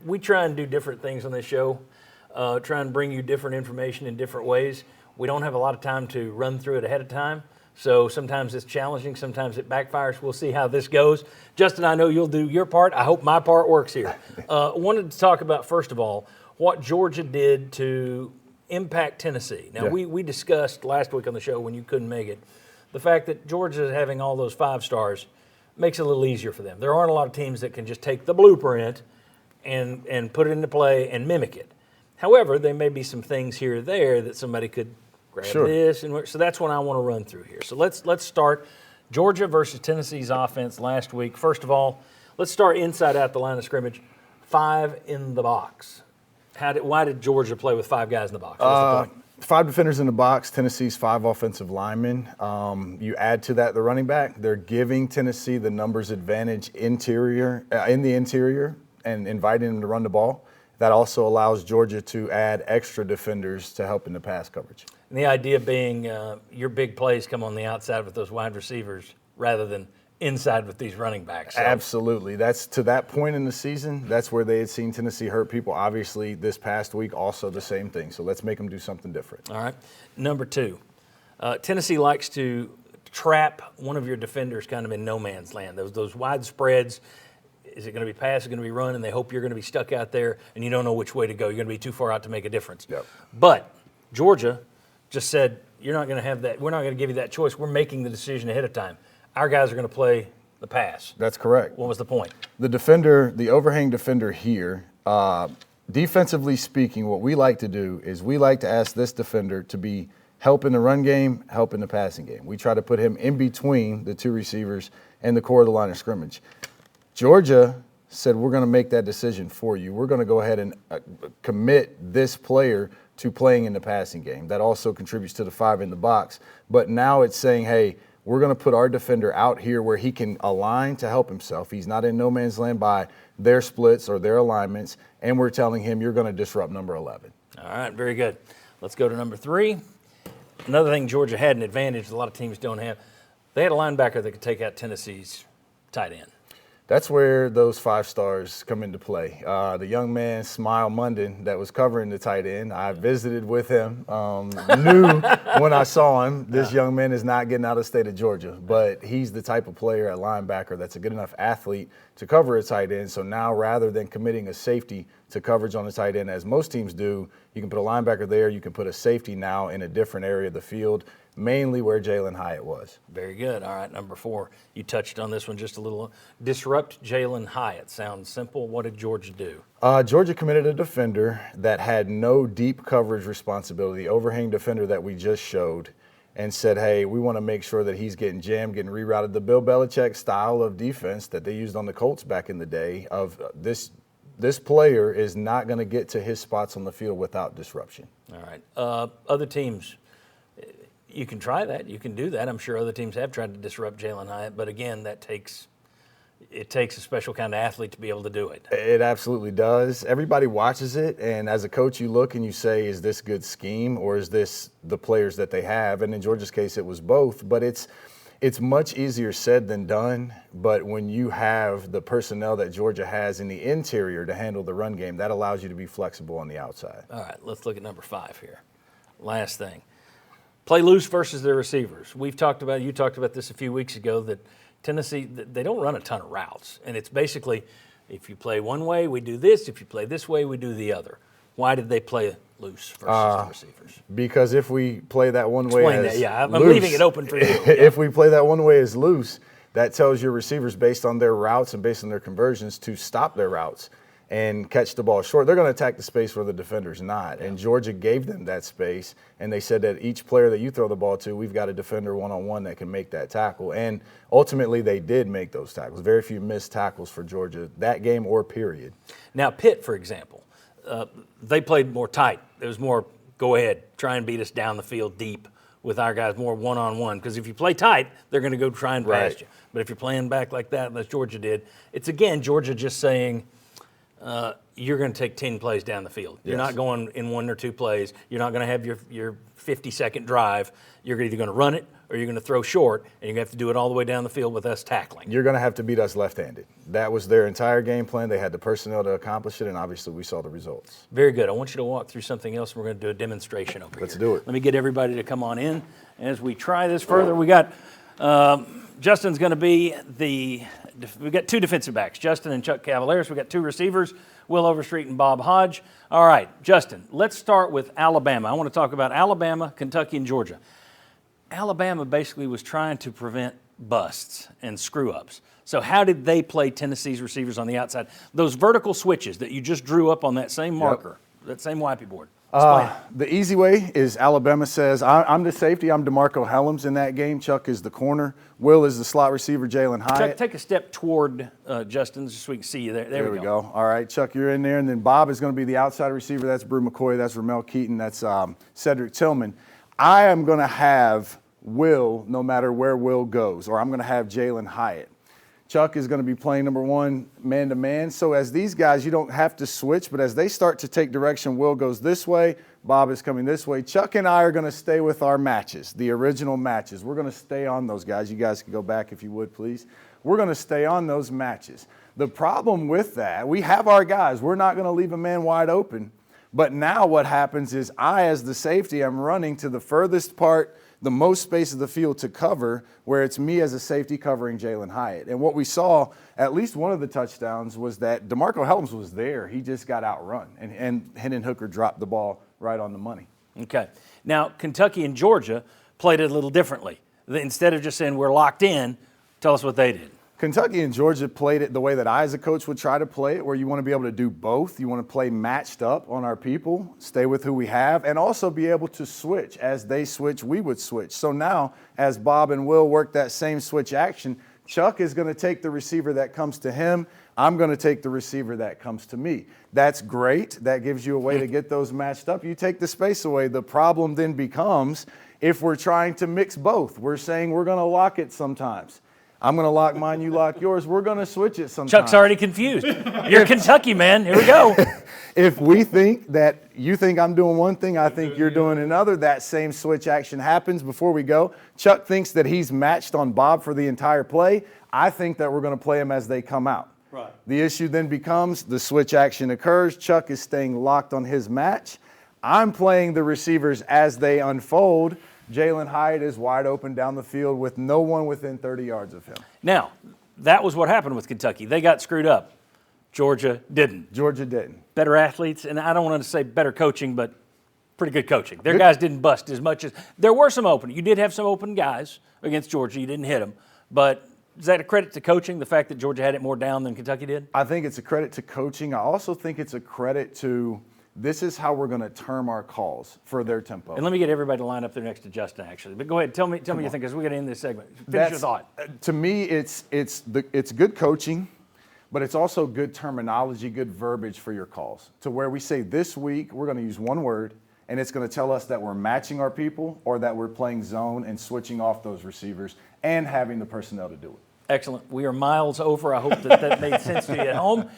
we try and do different things on this show, try and bring you different information in different ways. We don't have a lot of time to run through it ahead of time, so sometimes it's challenging, sometimes it backfires. We'll see how this goes. Justin, I know you'll do your part. I hope my part works here. Wanted to talk about, first of all, what Georgia did to impact Tennessee. Now, we discussed last week on the show when you couldn't make it, the fact that Georgia having all those 5 stars makes it a little easier for them. There aren't a lot of teams that can just take the blueprint and put it into play and mimic it. However, there may be some things here or there that somebody could grab this. And so that's what I want to run through here. So let's start Georgia versus Tennessee's offense last week. First of all, let's start inside out the line of scrimmage. 5 in the box. Why did Georgia play with 5 guys in the box? What's the point? 5 defenders in the box, Tennessee's 5 offensive linemen. You add to that the running back. They're giving Tennessee the numbers advantage in the interior and inviting them to run the ball. That also allows Georgia to add extra defenders to help in the pass coverage. And the idea being your big plays come on the outside with those wide receivers rather than inside with these running backs. So. Absolutely. That's to that point in the season, that's where they had seen Tennessee hurt people. Obviously, this past week, also the same thing. So let's make them do something different. All right. Number 2, Tennessee likes to trap one of your defenders kind of in no man's land. Those wide spreads, is it going to be pass, is it going to be run, and they hope you're going to be stuck out there and you don't know which way to go. You're going to be too far out to make a difference. Yep. But Georgia just said, you're not going to have that. We're not going to give you that choice. We're making the decision ahead of time. Our guys are going to play the pass. That's correct. What was the point? The defender, the overhang defender here, defensively speaking, what we like to do is we like to ask this defender to be help in the run game, help in the passing game. We try to put him in between the 2 receivers and the core of the line of scrimmage. Georgia said, we're going to make that decision for you. We're going to go ahead and commit this player to playing in the passing game. That also contributes to the 5 in the box. But now it's saying, hey, we're going to put our defender out here where he can align to help himself. He's not in no man's land by their splits or their alignments, and we're telling him you're going to disrupt number 11. All right, very good. Let's go to number 3. Another thing Georgia had an advantage a lot of teams don't have. They had a linebacker that could take out Tennessee's tight end. That's where those 5 stars come into play. The young man, Smile Munden, that was covering the tight end, I visited with him, knew when I saw him, this young man is not getting out of the state of Georgia, but he's the type of player at linebacker that's a good enough athlete to cover a tight end. So now rather than committing a safety to coverage on the tight end, as most teams do, you can put a linebacker there, you can put a safety now in a different area of the field, mainly where Jalen Hyatt was. Very good. All right, number 4. You touched on this one just a little. Disrupt Jalen Hyatt. Sounds simple. What did Georgia do? Georgia committed a defender that had no deep coverage responsibility, the overhang defender that we just showed, and said, hey, we want to make sure that he's getting jammed, getting rerouted. The Bill Belichick style of defense that they used on the Colts back in the day of this player is not going to get to his spots on the field without disruption. All right. Other teams, you can try that. You can do that. I'm sure other teams have tried to disrupt Jalen Hyatt, but again, it takes a special kind of athlete to be able to do it. It absolutely does. Everybody watches it, and as a coach, you look and you say, is this good scheme or is this the players that they have? And in Georgia's case, it was both, but it's much easier said than done. But when you have the personnel that Georgia has in the interior to handle the run game, that allows you to be flexible on the outside. All right, let's look at number 5 here. Last thing. Play loose versus their receivers. You talked about this a few weeks ago, that Tennessee, they don't run a ton of routes. And it's basically, if you play one way, we do this. If you play this way, we do the other. Why did they play loose versus the receivers? Because if we play that one way Explain as that. Yeah, I'm loose, leaving it open for you. If we play that one way as loose, that tells your receivers based on their routes and based on their conversions to stop their routes and catch the ball short. They're going to attack the space where the defender's not. And Georgia gave them that space, and they said that each player that you throw the ball to, we've got a defender one-on-one that can make that tackle. And ultimately, they did make those tackles. Very few missed tackles for Georgia that game or period. Now, Pitt, for example, they played more tight. It was more, go ahead, try and beat us down the field deep with our guys, more one-on-one. Because if you play tight, they're going to go try and pass you. But if you're playing back like that, as Georgia did, it's, again, Georgia just saying, you're going to take 10 plays down the field. You're not going in 1 or 2 plays. You're not going to have your 50-second drive. You're either going to run it or you're going to throw short, and you're going to have to do it all the way down the field with us tackling. You're going to have to beat us left-handed. That was their entire game plan. They had the personnel to accomplish it, and obviously we saw the results. Very good. I want you to walk through something else. We're going to do a demonstration over here. Let's do it. Let me get everybody to come on in. As we try this further, we got Justin's going to be we got 2 defensive backs, Justin and Chuck Cavaleris. We got 2 receivers, Will Overstreet and Bob Hodge. All right, Justin, let's start with Alabama. I want to talk about Alabama, Kentucky, and Georgia. Alabama basically was trying to prevent busts and screw-ups. So how did they play Tennessee's receivers on the outside? Those vertical switches that you just drew up on that same marker, that same wipey board. The easy way is Alabama says, I'm the safety, I'm DeMarco Helms in that game. Chuck is the corner. Will is the slot receiver, Jalen Hyatt. Chuck, take a step toward Justin just so we can see you there. There we go. All right, Chuck, you're in there. And then Bob is going to be the outside receiver. That's Brew McCoy. That's Ramel Keaton. That's Cedric Tillman. I am going to have Will no matter where Will goes, or I'm going to have Jalen Hyatt. Chuck is going to be playing number 1 man-to-man. So as these guys, you don't have to switch, but as they start to take direction, Will goes this way, Bob is coming this way. Chuck and I are going to stay with our matches, the original matches. We're going to stay on those guys. You guys can go back if you would, please. We're going to stay on those matches. The problem with that, we have our guys. We're not going to leave a man wide open. But now what happens is I, as the safety, I'm running to the furthest part, the most space of the field to cover, where it's me as a safety covering Jalen Hyatt. And what we saw, at least one of the touchdowns, was that DeMarco Helms was there. He just got outrun, and Hendon Hooker dropped the ball right on the money. Okay. Now, Kentucky and Georgia played it a little differently. Instead of just saying we're locked in, tell us what they did. Kentucky and Georgia played it the way that I as a coach would try to play it, where you want to be able to do both. You want to play matched up on our people, stay with who we have, and also be able to switch. As they switch, we would switch. So now, as Bob and Will work that same switch action, Chuck is going to take the receiver that comes to him. I'm going to take the receiver that comes to me. That's great. That gives you a way to get those matched up. You take the space away. The problem then becomes if we're trying to mix both. We're saying we're going to lock it sometimes. I'm going to lock mine, you lock yours. We're going to switch it sometimes. Chuck's already confused. You're Kentucky, man. Here we go. If we think that you think I'm doing one thing, I think you're doing another, that same switch action happens before we go. Chuck thinks that he's matched on Bob for the entire play. I think that we're going to play them as they come out. Right. The issue then becomes the switch action occurs. Chuck is staying locked on his match. I'm playing the receivers as they unfold. Jalen Hyatt is wide open down the field with no one within 30 yards of him. Now, that was what happened with Kentucky. They got screwed up. Georgia didn't. Georgia didn't. Better athletes, and I don't want to say better coaching, but pretty good coaching. Their guys didn't bust as much as – there were some open. You did have some open guys against Georgia. You didn't hit them. But is that a credit to coaching, the fact that Georgia had it more down than Kentucky did? I think it's a credit to coaching. I also think it's a credit to – this is how we're going to term our calls for their tempo. And let me get everybody to line up there next to Justin, actually. But go ahead, tell me your thing, because we're going to end this segment. Finish your thought. To me, it's good coaching, but it's also good terminology, good verbiage for your calls. To where we say this week we're going to use one word, and it's going to tell us that we're matching our people or that we're playing zone and switching off those receivers and having the personnel to do it. Excellent. We are miles over. I hope that made sense to you at home.